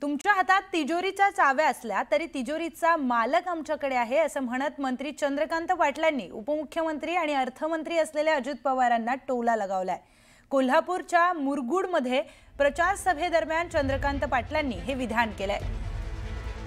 तुमच्या हातात तिजोरीच्या चाव्या असल्या तरी तिजोरीचा मालक आमच्याकडे आहे असं म्हणत मंत्री चंद्रकांत पाटलांनी उपमुख्यमंत्री आणि अर्थमंत्री असलेल्या अजित पवारांना टोला लगावलाय। कोल्हापूरच्या मुरगुडमध्ये प्रचार सभेदरम्यान चंद्रकांत पाटलांनी हे विधान केलंय।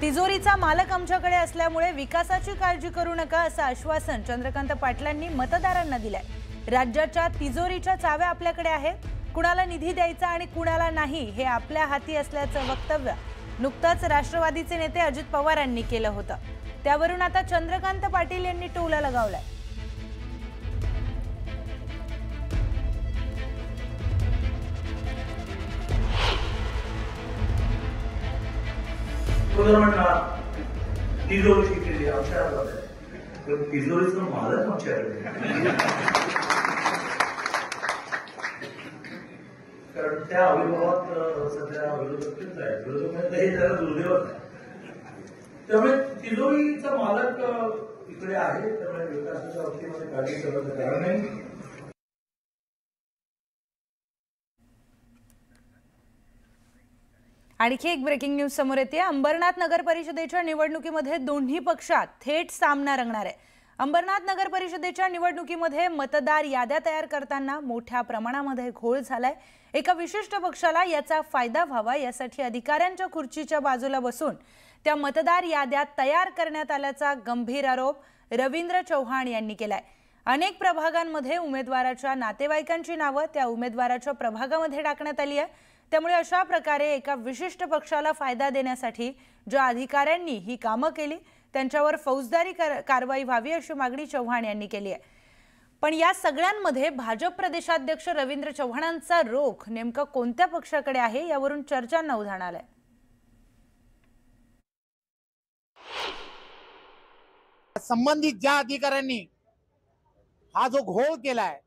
तिजोरीचा मालक आमच्याकडे असल्यामुळे विकासाची काळजी करू नका असं आश्वासन चंद्रकांत पाटलांनी मतदारांना दिलंय। राज्याच्या तिजोरीच्या चाव्या आपल्याकडे आहेत, कुणाला निधी द्यायचा आणि कुणाला नाही हे आपल्या हाती असल्याचं वक्तव्य नुकतंच राष्ट्रवादीचे नेते अजित पवारांनी केलं होतं। त्यावरून आता चंद्रकांत पाटील यांनी टोला लगावलाय। तिजोरीचा मालक आमच्याकडे, कारण त्या अविभावात सध्या विरोधकच आहे, विरोधक म्हणजे हे त्याला दुर्दैवच आहे। त्यामुळे तिजोरीचा मालक इकडे आहे, त्यामुळे विकासाच्या बाबतीमध्ये काळजी करण्याचं कारण नाही। आणखी एक ब्रेकिंग न्यूज समोर येते। अंबरनाथ नगर परिषदेच्या निवडणुकीमध्ये दोन्ही पक्षात थेट सामना रंगणार आहे। अंबरनाथ नगर परिषदेच्या निवडणुकीमध्ये मतदार याद्या तयार करताना मोठ्या प्रमाणामध्ये घोळ झालाय। एका विशिष्ट पक्षाला याचा फायदा व्हावा यासाठी अधिकाऱ्यांच्या खुर्चीच्या बाजूला बसून त्या मतदार याद्या तयार करण्यात आल्याचा गंभीर आरोप रवींद्र चव्हाण यांनी केलाय। अनेक प्रभागांमध्ये उमेदवाराच्या नातेवाईकांची नावे त्या उमेदवाराच्या प्रभागामध्ये टाकण्यात आली आहे। त्यामुळे अशा प्रकारे एका विशिष्ट पक्षाला फायदा देण्यासाठी ज्या अधिकाऱ्यांनी ही कामं केली त्यांच्यावर फौजदारी कारवाई व्हावी अशी मागणी चव्हाण यांनी केली आहे। पण या सगळ्यांमध्ये भाजप प्रदेशाध्यक्ष रवींद्र चव्हाणांचा रोख नेमका कोणत्या पक्षाकडे आहे यावरून चर्चांना उधाण आलंय। संबंधित ज्या अधिकाऱ्यांनी हा जो घोळ केलाय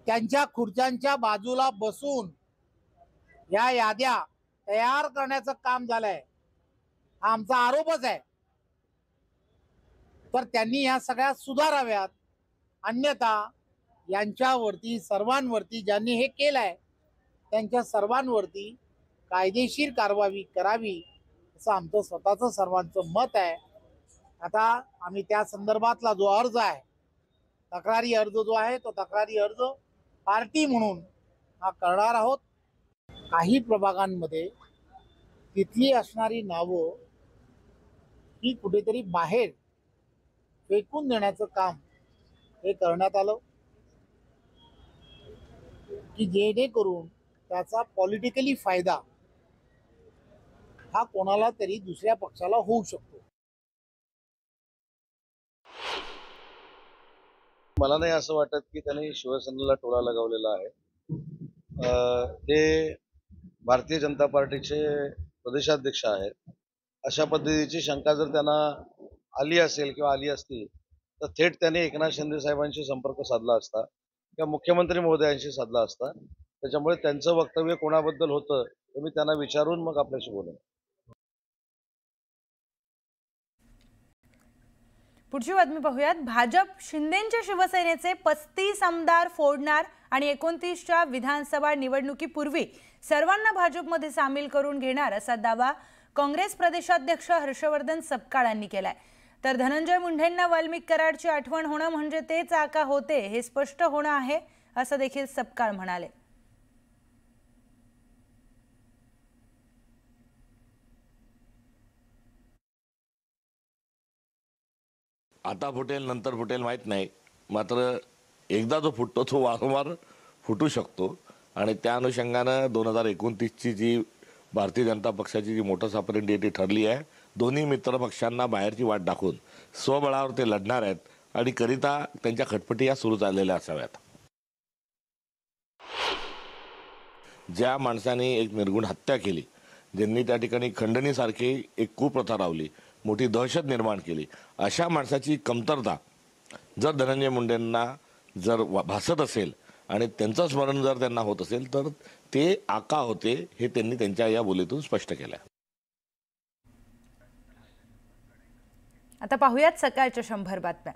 त्यांच्या खुर्च्यांच्या बाजूला बसून या याद्या तयार करण्याचं काम झालंय, हा आमचा आरोपच आहे। तर त्यांनी या सगळ्या सुधाराव्यात, अन्यथा यांच्यावरती सर्वांवरती ज्यांनी हे केलंय त्यांच्या सर्वांवरती कायदेशीर कारवाई करावी असं आमचं स्वतःचं सर्वांचं मत आहे। आता आम्ही त्या संदर्भातला जो अर्ज आहे, तक्रारी अर्ज जो आहे तो तक्रारी अर्ज पार्टी म्हणून हा करणार आहोत। काही प्रभागांमध्ये तिथली असणारी नावं ही कुठेतरी बाहेर फेकून देण्याचं काम हे करण्यात आलं की जेणेकरून त्याचा पॉलिटिकली फायदा हा कोणाला तरी दुसऱ्या पक्षाला होऊ शकतो। मला नाही असं वाटत की त्यांनी शिवसेनेला टोला लगावलेला आहे। ते भारतीय जनता पार्टीचे प्रदेशाध्यक्ष आहेत। अशा पद्धतीची शंका जर त्यांना आली असेल किंवा आली असती तर थेट त्यांनी एकनाथ शिंदे साहेबांशी संपर्क साधला असता किंवा मुख्यमंत्री महोदयांशी साधला असता। त्याच्यामुळे त्यांचं वक्तव्य कोणाबद्दल होतं हे मी त्यांना विचारून मग आपल्याशी बोलेन। पुढची बातमी पाहूयात। भाजप शिंदेंच्या शिवसेनेचे 35 आमदार फोडणार आणि 29च्या विधानसभा निवडणुकीपूर्वी सर्वांना भाजपमध्ये सामील करून घेणार असा दावा काँग्रेस प्रदेशाध्यक्ष हर्षवर्धन सपकाळ यांनी केलाय। तर धनंजय मुंडेंना वाल्मिक कराडची आठवण होणं म्हणजे तेच आका होते हे स्पष्ट होणं आहे असं देखील सपकाळ म्हणाले। आता फुटेल नंतर फुटेल माहित नाही, मात्र एकदा जो फुटतो तो वारंवार फुटू शकतो आणि त्या अनुषंगानं 2029ची जी भारतीय जनता पक्षाची जी मोटर सापरेंटी ठरली आहे, दोन्ही मित्र पक्षांना बाहेरची वाट दाखवून स्वबळावर ते लढणार आहेत आणि करिता त्यांच्या खटपटी या सुरू झालेल्या असाव्यात। ज्या माणसाने एक निर्गुण हत्या केली, ज्यांनी त्या ठिकाणी खंडणीसारखी एक कुप्रथा लावली, मोठी दहशत निर्माण केली, अशा माणसाची कमतरता जर धनंजय मुंडेंना जर भासत असेल आणि त्यांचं स्मरण जर त्यांना होत असेल तर ते आका होते हे त्यांनी त्यांच्या या बोलीतून स्पष्ट केलं। आता पाहूयात सकाळच्या 100 बातम्या।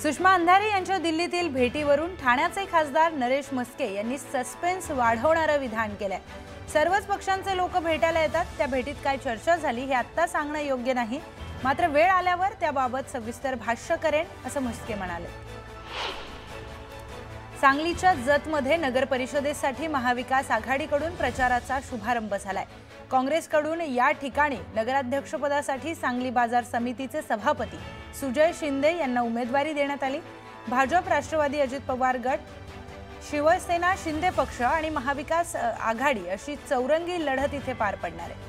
सुषमा अंधारे यांच्या दिल्लीतील भेटीवरून ठाण्याचे खासदार नरेश म्हस्के यांनी सस्पेन्स वाढवणारं विधान केलंय. सर्वच पक्षांचे लोक भेटायला येतात, त्या भेटीत काय चर्चा झाली हे आत्ता सांगणं योग्य नाही, मात्र वेळ आल्यावर त्याबाबत सविस्तर भाष्य करेन असं म्हस्के म्हणाले. सांगलीच्या जतमध्ये नगर परिषदेसाठी महाविकास आघाडीकडून प्रचाराचा शुभारंभ झालाय. काँग्रेसकडून या ठिकाणी नगराध्यक्षपदासाठी सांगली बाजार समितीचे सभापती सुजय शिंदे यांना उमेदवारी देण्यात आली. भाजप, राष्ट्रवादी, अजित पवार गट, शिवसेना, शिंदे पक्ष आणि महाविकास आघाडी अशी चौरंगी लढत इथे पार पडणार आहे.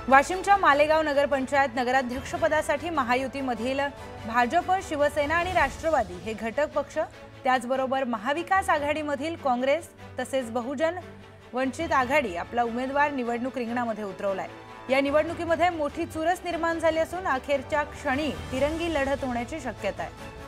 वाशिमच्या मालेगाव नगरपंचायत नगराध्यक्षपदासाठी महायुतीमधील भाजप, शिवसेना आणि राष्ट्रवादी हे घटक पक्ष, त्याचबरोबर महाविकास आघाडीमधील काँग्रेस तसेच बहुजन वंचित आघाडी आपला उमेदवार निवडणूक रिंगणामध्ये उतरवलाय. या निवडणुकीमध्ये मोठी चुरस निर्माण झाली असून अखेरच्या क्षणी तिरंगी लढत होण्याची शक्यता आहे.